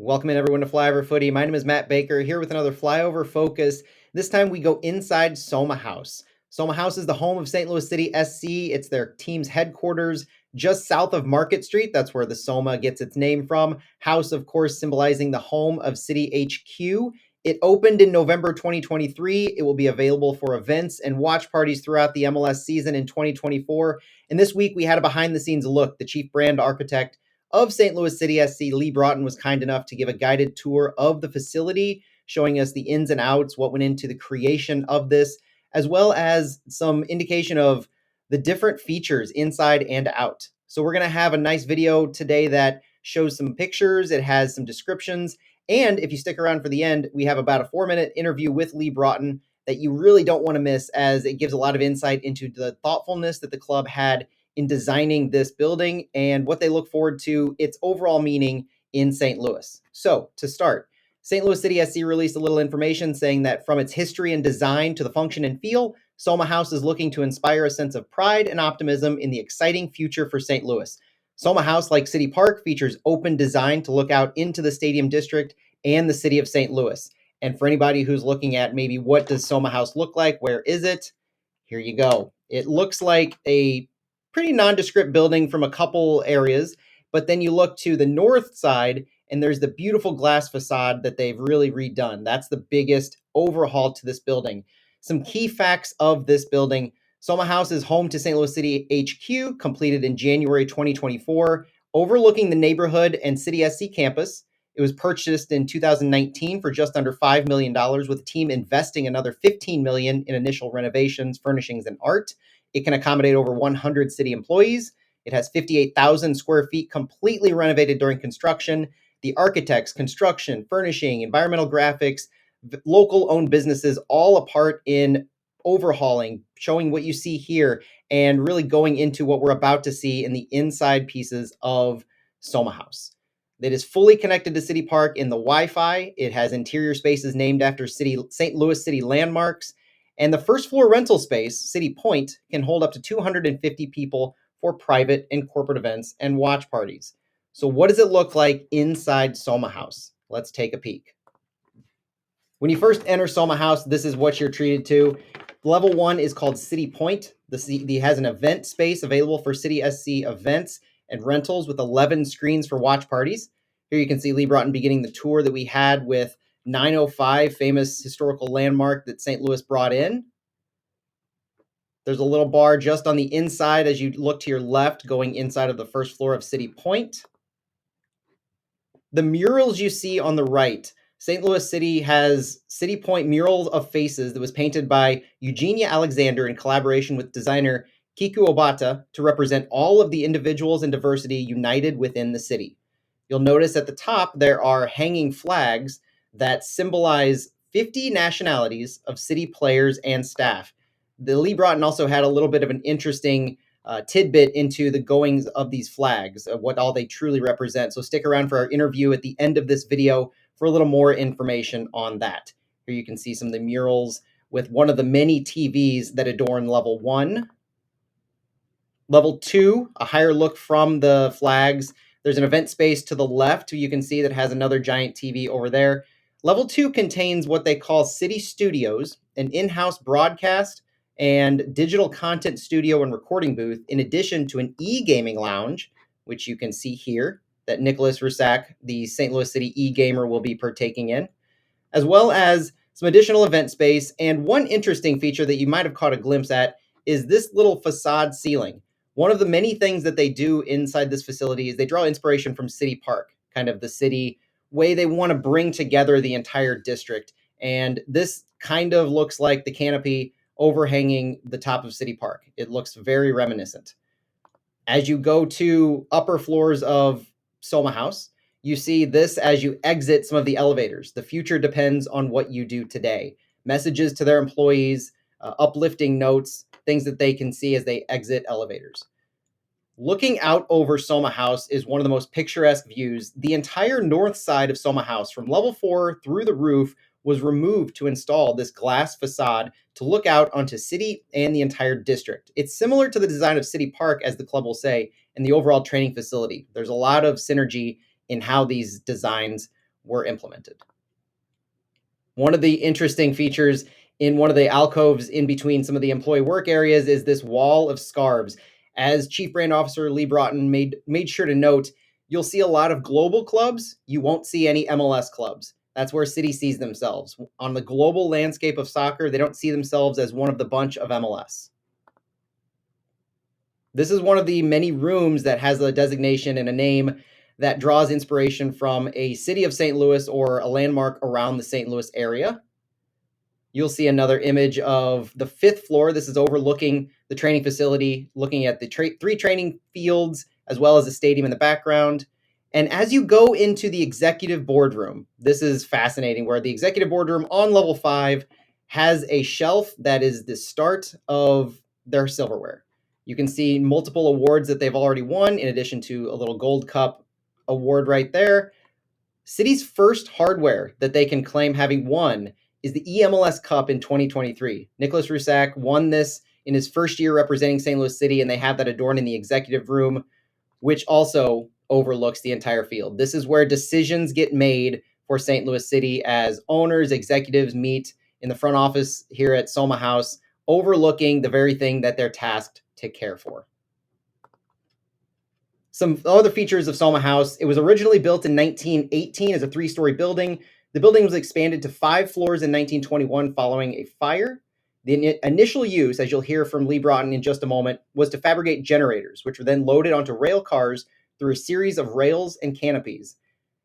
Welcome in everyone to Flyover Footy. My name is Matt Baker here with another Flyover Focus. This time we go inside SoMa House. SoMa House is the home of St. Louis City SC. It's their team's headquarters just south of Market Street. That's where the SoMa gets its name from. House, of course, symbolizing the home of City HQ. It opened in November 2023. It will be available for events and watch parties throughout the MLS season in 2024. And this week we had a behind the scenes look. The chief brand architect of St. Louis City SC, Lee Broughton, was kind enough to give a guided tour of the facility, showing us the ins and outs, what went into the creation of this, as well as some indication of the different features inside and out. So we're going to have a nice video today that shows some pictures. It has some descriptions. And if you stick around for the end, we have about a 4-minute interview with Lee Broughton that you really don't want to miss, as it gives a lot of insight into the thoughtfulness that the club had in designing this building and what they look forward to its overall meaning in St. Louis. So to start, St. Louis City SC released a little information saying that from its history and design to the function and feel, SoMa House is looking to inspire a sense of pride and optimism in the exciting future for St. Louis. SoMa House, like City Park, features open design to look out into the stadium district and the city of St. Louis. And for anybody who's looking at maybe what does SoMa House look like, where is it? Here you go. It looks like a pretty nondescript building from a couple areas, but then you look to the north side and there's the beautiful glass facade that they've really redone. That's the biggest overhaul to this building. Some key facts of this building: SoMa House is home to St. Louis City HQ, completed in January 2024, overlooking the neighborhood and City SC campus. It was purchased in 2019 for just under $5 million, with the team investing another $15 million in initial renovations, furnishings, and art. It can accommodate over 100 city employees. It has 58,000 square feet completely renovated during construction. The architects, construction, furnishing, environmental graphics, local owned businesses, all a part in overhauling, showing what you see here, and really going into what we're about to see in the inside pieces of SoMa House. It is fully connected to City Park in the Wi-Fi. It has interior spaces named after St. Louis City landmarks. And the first floor rental space, City Point, can hold up to 250 people for private and corporate events and watch parties. So what does it look like inside SoMa House? Let's take a peek. When you first enter SoMa House, this is what you're treated to. Level 1 is called City Point. The has an event space available for City SC events and rentals with 11 screens for watch parties. Here you can see Lee Broughton beginning the tour that we had with 905, famous historical landmark that St. Louis brought in. There's a little bar just on the inside as you look to your left, going inside of the first floor of City Point. The murals you see on the right, St. Louis City has City Point Mural of Faces that was painted by Eugenia Alexander in collaboration with designer Kiku Obata to represent all of the individuals and diversity united within the city. You'll notice at the top there are hanging flags that symbolize 50 nationalities of city players and staff. The Lee Broughton also had a little bit of an interesting tidbit into the goings of these flags, of what all they truly represent. So stick around for our interview at the end of this video for a little more information on that. Here you can see some of the murals with one of the many TVs that adorn level 1. Level 2, a higher look from the flags. There's an event space to the left you can see that has another giant TV over there. Level 2 contains what they call City Studios, an in-house broadcast and digital content studio and recording booth, in addition to an e-gaming lounge, which you can see here, that Nicholas Rusak, the St. Louis City e-gamer, will be partaking in, as well as some additional event space. And one interesting feature that you might have caught a glimpse at is this little facade ceiling. One of the many things that they do inside this facility is they draw inspiration from City Park, kind of the city way they want to bring together the entire district. And this kind of looks like the canopy overhanging the top of City Park. It looks very reminiscent. As you go to upper floors of SoMa House, you see this as you exit some of the elevators. The future depends on what you do today. Messages to their employees, uplifting notes, things that they can see as they exit elevators. Looking out over SoMa House is one of the most picturesque views. The entire north side of SoMa House, from level 4 through the roof, was removed to install this glass facade to look out onto city and the entire district. It's similar to the design of City Park, as the club will say, and the overall training facility. There's a lot of synergy in how these designs were implemented. One of the interesting features in one of the alcoves in between some of the employee work areas is this wall of scarves. As Chief Brand Officer Lee Broughton made sure to note, you'll see a lot of global clubs. You won't see any MLS clubs. That's where City sees themselves. On the global landscape of soccer, they don't see themselves as one of the bunch of MLS. This is one of the many rooms that has a designation and a name that draws inspiration from a city of St. Louis or a landmark around the St. Louis area. You'll see another image of the 5th floor. This is overlooking the training facility, looking at the 3 training fields, as well as the stadium in the background. And as you go into the executive boardroom, this is fascinating, where the executive boardroom on level 5 has a shelf that is the start of their silverware. You can see multiple awards that they've already won, in addition to a little Gold Cup award right there. City's first hardware that they can claim having won is the EMLS Cup in 2023. Nicholas Rusak won this in his first year representing St. Louis City, and they have that adorned in the executive room, which also overlooks the entire field. This is where decisions get made for St. Louis City as owners, executives meet in the front office here at SoMa House, overlooking the very thing that they're tasked to care for. Some other features of SoMa House: it was originally built in 1918 as a 3-story building. The building was expanded to 5 floors in 1921 following a fire. The initial use, as you'll hear from Lee Broughton in just a moment, was to fabricate generators, which were then loaded onto rail cars through a series of rails and canopies.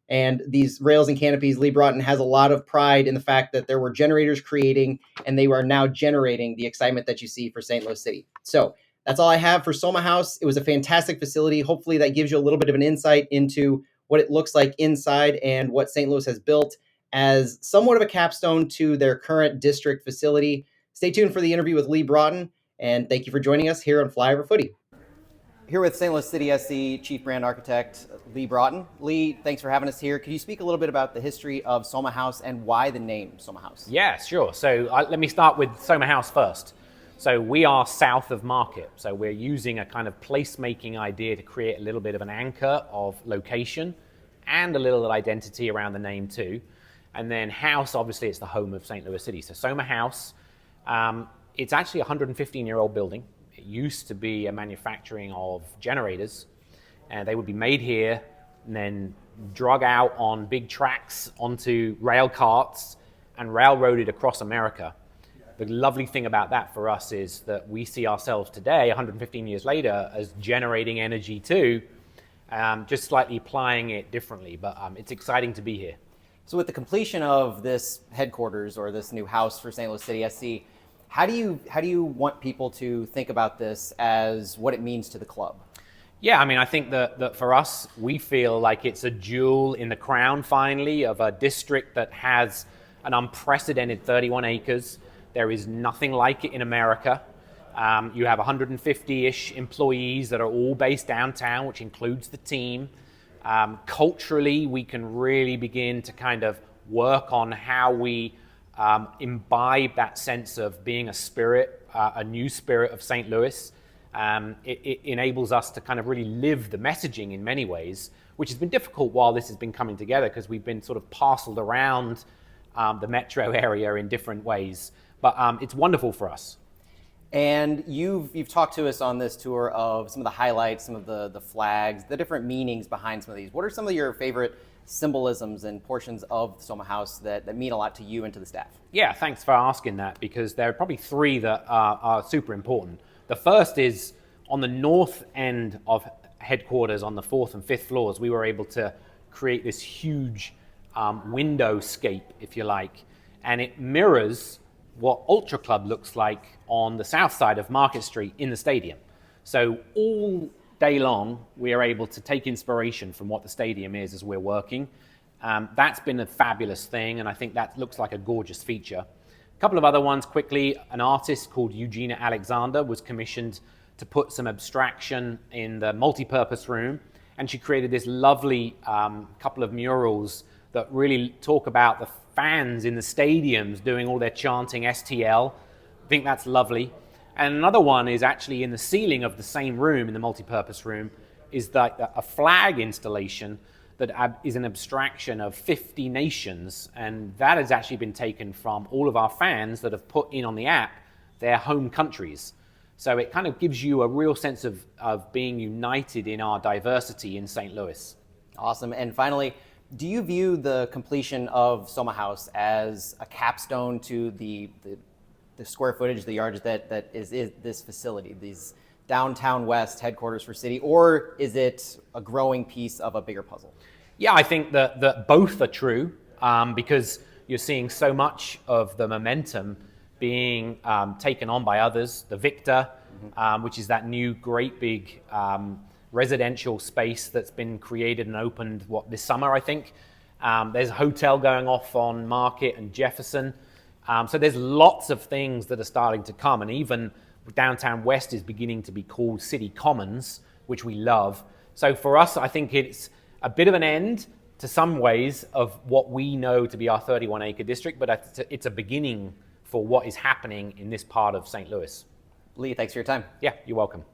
And these rails and canopies, Lee Broughton has a lot of pride in the fact that there were generators creating, and they are now generating the excitement that you see for St. Louis City. So that's all I have for SoMa House. It was a fantastic facility. Hopefully that gives you a little bit of an insight into what it looks like inside and what St. Louis has built as somewhat of a capstone to their current district facility. Stay tuned for the interview with Lee Broughton, and thank you for joining us here on Flyover Footy. Here with St. Louis City SC Chief Brand Architect Lee Broughton. Lee, thanks for having us here. Could you speak a little bit about the history of SoMa House and why the name SoMa House? Yeah, sure. So let me start with SoMa House first. So we are south of Market. So we're using a kind of placemaking idea to create a little bit of an anchor of location and a little identity around the name too. And then House, obviously, it's the home of St. Louis City. So SoMa House, it's actually a 115-year-old building. It used to be a manufacturing of generators, and they would be made here and then drug out on big tracks onto rail carts and railroaded across America. The lovely thing about that for us is that we see ourselves today, 115 years later, as generating energy too, just slightly applying it differently, but it's exciting to be here. So with the completion of this headquarters or this new house for St. Louis City SC, how do you want people to think about this as what it means to the club? Yeah, I mean, I think that for us, we feel like it's a jewel in the crown, finally, of a district that has an unprecedented 31 acres. There is nothing like it in America. You have 150-ish employees that are all based downtown, which includes the team. Culturally, we can really begin to kind of work on how we imbibe that sense of being a spirit, a new spirit of St. Louis. It enables us to kind of really live the messaging in many ways, which has been difficult while this has been coming together because we've been sort of parceled around the metro area in different ways. But it's wonderful for us. And you've talked to us on this tour of some of the highlights, some of the flags, the different meanings behind some of these. What are some of your favorite symbolisms and portions of SoMa House that mean a lot to you and to the staff? Yeah, thanks for asking that, because there are probably 3 that are super important. The first is on the north end of headquarters on the 4th and 5th floors, we were able to create this huge windowscape, if you like, and it mirrors what Ultra Club looks like on the south side of Market Street in the stadium. So all day long, we are able to take inspiration from what the stadium is as we're working. That's been a fabulous thing, and I think that looks like a gorgeous feature. A couple of other ones quickly. An artist called Eugenia Alexander was commissioned to put some abstraction in the multi-purpose room, and she created this lovely couple of murals that really talk about the fans in the stadiums doing all their chanting STL. I think that's lovely. And another one is actually in the ceiling of the same room, in the multi-purpose room, is a flag installation that is an abstraction of 50 nations, and that has actually been taken from all of our fans that have put in on the app their home countries. So it kind of gives you a real sense of being united in our diversity in St. Louis. Awesome. And finally, do you view the completion of SoMa House as a capstone to the square footage, the yards that is this facility, these downtown west headquarters for city, or is it a growing piece of a bigger puzzle? Yeah, I think that both are true, because you're seeing so much of the momentum being taken on by others. The Victor, which is that new great big residential space that's been created and opened this summer, I think. There's a hotel going off on Market and Jefferson. So there's lots of things that are starting to come, and even downtown west is beginning to be called City Commons, which we love. So for us, I think it's a bit of an end to some ways of what we know to be our 31-acre district, but it's a beginning for what is happening in this part of St. Louis. Lee, thanks for your time. Yeah, you're welcome.